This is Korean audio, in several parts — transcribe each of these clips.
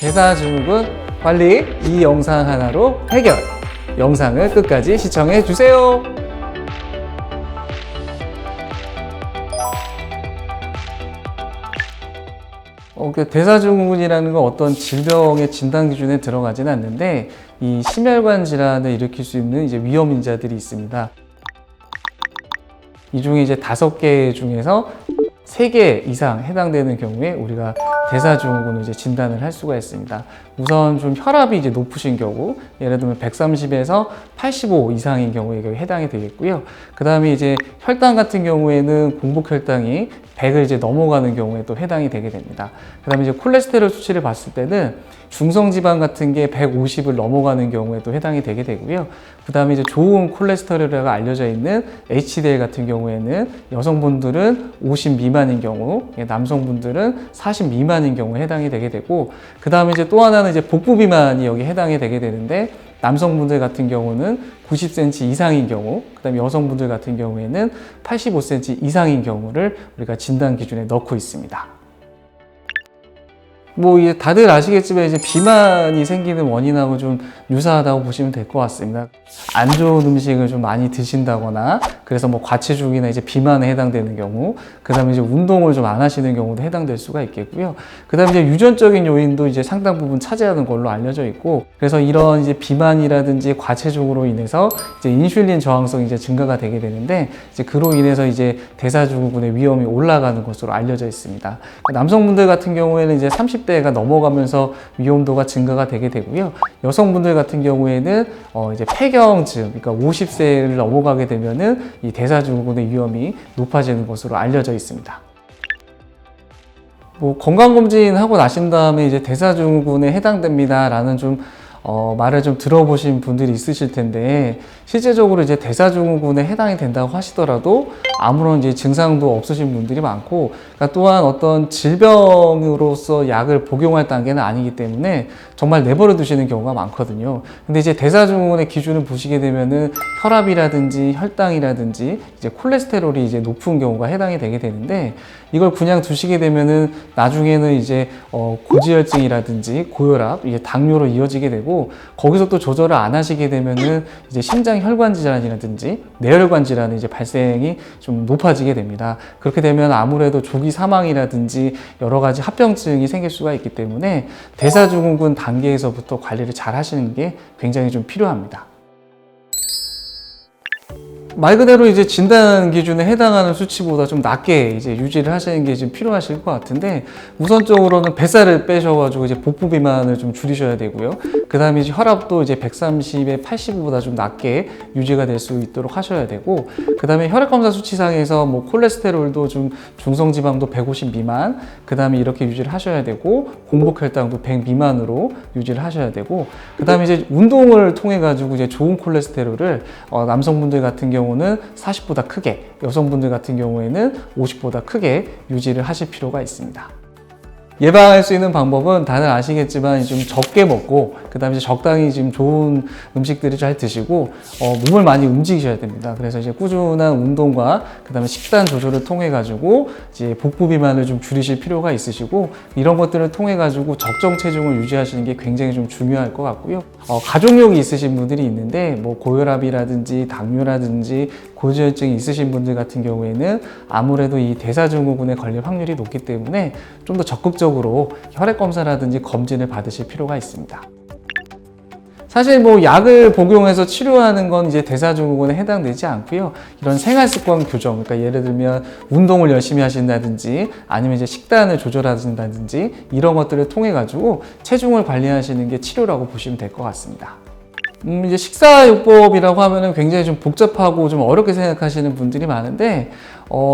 대사증후군 관리 이 영상 하나로 해결. 영상을 끝까지 시청해 주세요. 대사증후군이라는 건 어떤 질병의 진단 기준에 들어가지는 않는데 이 심혈관 질환을 일으킬 수 있는 위험 인자들이 있습니다. 이 중에 5개 중에서 3개 이상 해당되는 경우에 우리가 대사증후군을 진단을 할 수가 있습니다. 우선 좀 혈압이 높으신 경우, 예를 들면 130에서 85 이상인 경우에 해당이 되겠고요. 그 다음에 혈당 같은 경우에는 공복 혈당이 100을 넘어가는 경우에 또 해당이 되게 됩니다. 그 다음에 콜레스테롤 수치를 봤을 때는 중성지방 같은 게 150을 넘어가는 경우에도 해당이 되게 되고요. 그 다음에 좋은 콜레스테롤이라고 알려져 있는 HDL 같은 경우에는 여성분들은 50 미만인 경우, 남성분들은 40 미만인 경우에 해당이 되게 되고, 그 다음에 또 하나는 복부 비만이 여기 해당이 되게 되는데, 남성분들 같은 경우는 90cm 이상인 경우, 그 다음에 여성분들 같은 경우에는 85cm 이상인 경우를 우리가 진단 기준에 넣고 있습니다. 다들 아시겠지만 비만이 생기는 원인하고 좀 유사하다고 보시면 될 것 같습니다. 안 좋은 음식을 좀 많이 드신다거나, 그래서 과체중이나 비만에 해당되는 경우, 그 다음에 운동을 좀 안 하시는 경우도 해당될 수가 있겠고요. 그 다음에 유전적인 요인도 상당 부분 차지하는 걸로 알려져 있고, 그래서 이런 비만이라든지 과체중으로 인해서 인슐린 저항성이 증가가 되게 되는데, 그로 인해서 대사증후군의 위험이 올라가는 것으로 알려져 있습니다. 남성분들 같은 경우에는 30대가 넘어가면서 위험도가 증가가 되게 되고요. 여성분들 같은 경우에는 폐경증, 그러니까 50세를 넘어가게 되면은 이 대사증후군의 위험이 높아지는 것으로 알려져 있습니다. 건강검진 하고 나신 다음에 대사증후군에 해당됩니다라는 말을 들어보신 분들이 있으실 텐데, 실제적으로 대사증후군에 해당이 된다고 하시더라도 아무런 증상도 없으신 분들이 많고, 그러니까 또한 어떤 질병으로서 약을 복용할 단계는 아니기 때문에 정말 내버려 두시는 경우가 많거든요. 근데 대사증후군의 기준을 보시게 되면은 혈압이라든지 혈당이라든지 콜레스테롤이 높은 경우가 해당이 되게 되는데, 이걸 그냥 두시게 되면은 나중에는 고지혈증이라든지 고혈압, 당뇨로 이어지게 되고, 거기서 또 조절을 안 하시게 되면은 심장 혈관 질환이라든지 뇌혈관 질환의 발생이 좀 높아지게 됩니다. 그렇게 되면 아무래도 조기 사망이라든지 여러 가지 합병증이 생길 수가 있기 때문에 대사증후군 단계에서부터 관리를 잘 하시는 게 굉장히 좀 필요합니다. 말 그대로 진단 기준에 해당하는 수치보다 좀 낮게 유지를 하시는 게 필요하실 것 같은데, 우선적으로는 뱃살을 빼셔가지고 복부 비만을 좀 줄이셔야 되고요. 그 다음에 혈압도 130에 85보다 좀 낮게 유지가 될 수 있도록 하셔야 되고, 그 다음에 혈액검사 수치상에서 콜레스테롤도 좀 중성지방도 150 미만, 그 다음에 이렇게 유지를 하셔야 되고, 공복혈당도 100 미만으로 유지를 하셔야 되고, 그 다음에 운동을 통해 가지고 좋은 콜레스테롤을 남성분들 같은 경우는 40보다 크게, 여성분들 같은 경우에는 50보다 크게 유지를 하실 필요가 있습니다. 예방할 수 있는 방법은 다들 아시겠지만 좀 적게 먹고, 그 다음에 적당히 좋은 음식들을 잘 드시고, 몸을 많이 움직이셔야 됩니다. 그래서 꾸준한 운동과 그 다음에 식단 조절을 통해 가지고 복부 비만을 좀 줄이실 필요가 있으시고, 이런 것들을 통해 가지고 적정 체중을 유지하시는 게 굉장히 좀 중요할 것 같고요. 가족력이 있으신 분들이 있는데, 고혈압이라든지 당뇨라든지 고지혈증이 있으신 분들 같은 경우에는 아무래도 이 대사증후군에 걸릴 확률이 높기 때문에 좀 더 적극적으로 혈액검사라든지 검진을 받으실 필요가 있습니다. 사실 약을 복용해서 치료하는 건 대사증후군에 해당되지 않고요. 이런 생활습관 교정, 그러니까 예를 들면 운동을 열심히 하신다든지, 아니면 식단을 조절하신다든지, 이런 것들을 통해 가지고 체중을 관리하시는 게 치료라고 보시면 될 것 같습니다. 식사요법이라고 하면은 굉장히 좀 복잡하고 좀 어렵게 생각하시는 분들이 많은데,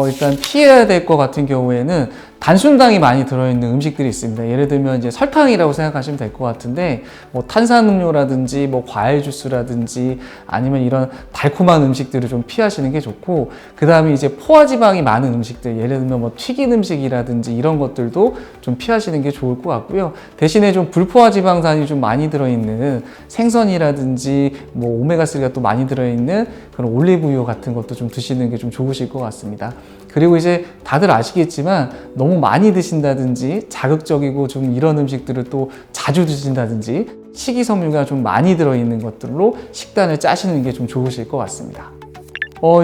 일단 피해야 될 것 같은 경우에는 단순당이 많이 들어있는 음식들이 있습니다. 예를 들면 설탕이라고 생각하시면 될 것 같은데, 탄산음료라든지 과일 주스라든지 아니면 이런 달콤한 음식들을 좀 피하시는 게 좋고, 그 다음에 포화지방이 많은 음식들, 예를 들면 튀긴 음식이라든지 이런 것들도 좀 피하시는 게 좋을 것 같고요. 대신에 좀 불포화지방산이 좀 많이 들어있는 생선이라든지 오메가3가 또 많이 들어있는 그런 올리브유 같은 것도 좀 드시는 게 좀 좋으실 것 같습니다. 그리고 다들 아시겠지만 너무 많이 드신다든지 자극적이고 좀 이런 음식들을 또 자주 드신다든지 식이섬유가 좀 많이 들어있는 것들로 식단을 짜시는 게 좀 좋으실 것 같습니다.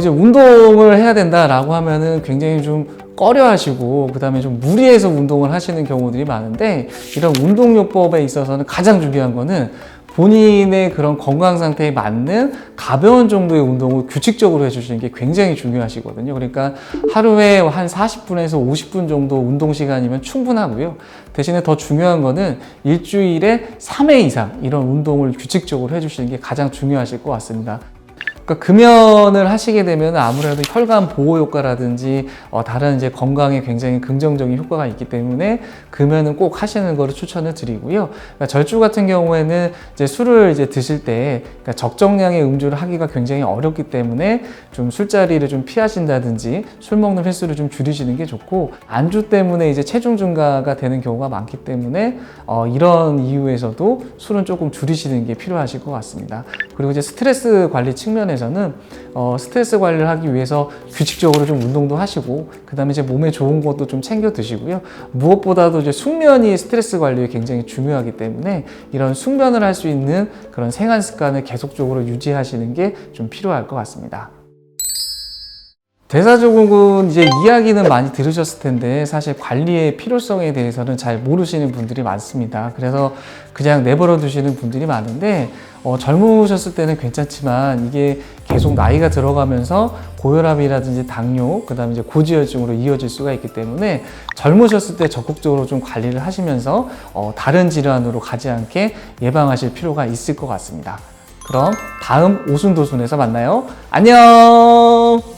이제 운동을 해야 된다라고 하면은 굉장히 좀 꺼려 하시고, 그 다음에 좀 무리해서 운동을 하시는 경우들이 많은데, 이런 운동요법에 있어서는 가장 중요한 거는 본인의 그런 건강 상태에 맞는 가벼운 정도의 운동을 규칙적으로 해주시는 게 굉장히 중요하시거든요. 그러니까 하루에 한 40분에서 50분 정도 운동 시간이면 충분하고요. 대신에 더 중요한 거는 일주일에 3회 이상 이런 운동을 규칙적으로 해주시는 게 가장 중요하실 것 같습니다. 그러니까 금연을 하시게 되면 아무래도 혈관 보호 효과라든지 다른 이제 건강에 굉장히 긍정적인 효과가 있기 때문에 금연은 꼭 하시는 거를 추천을 드리고요. 그러니까 절주 같은 경우에는 이제 술을 이제 드실 때 그러니까 적정량의 음주를 하기가 굉장히 어렵기 때문에 좀 술자리를 좀 피하신다든지 술 먹는 횟수를 좀 줄이시는 게 좋고, 안주 때문에 이제 체중 증가가 되는 경우가 많기 때문에 이런 이유에서도 술은 조금 줄이시는 게 필요하실 것 같습니다. 그리고 이제 스트레스 관리 측면에서는 스트레스 관리를 하기 위해서 규칙적으로 좀 운동도 하시고, 그 다음에 이제 몸에 좋은 것도 좀 챙겨 드시고요. 무엇보다도 이제 숙면이 스트레스 관리에 굉장히 중요하기 때문에 이런 숙면을 할 수 있는 그런 생활 습관을 계속적으로 유지하시는 게 좀 필요할 것 같습니다. 대사증후군 이제 이야기는 많이 들으셨을 텐데 사실 관리의 필요성에 대해서는 잘 모르시는 분들이 많습니다. 그래서 그냥 내버려 두시는 분들이 많은데 젊으셨을 때는 괜찮지만 이게 계속 나이가 들어가면서 고혈압이라든지 당뇨, 그 다음에 이제 고지혈증으로 이어질 수가 있기 때문에 젊으셨을 때 적극적으로 좀 관리를 하시면서 다른 질환으로 가지 않게 예방하실 필요가 있을 것 같습니다. 그럼 다음 오순도순에서 만나요. 안녕!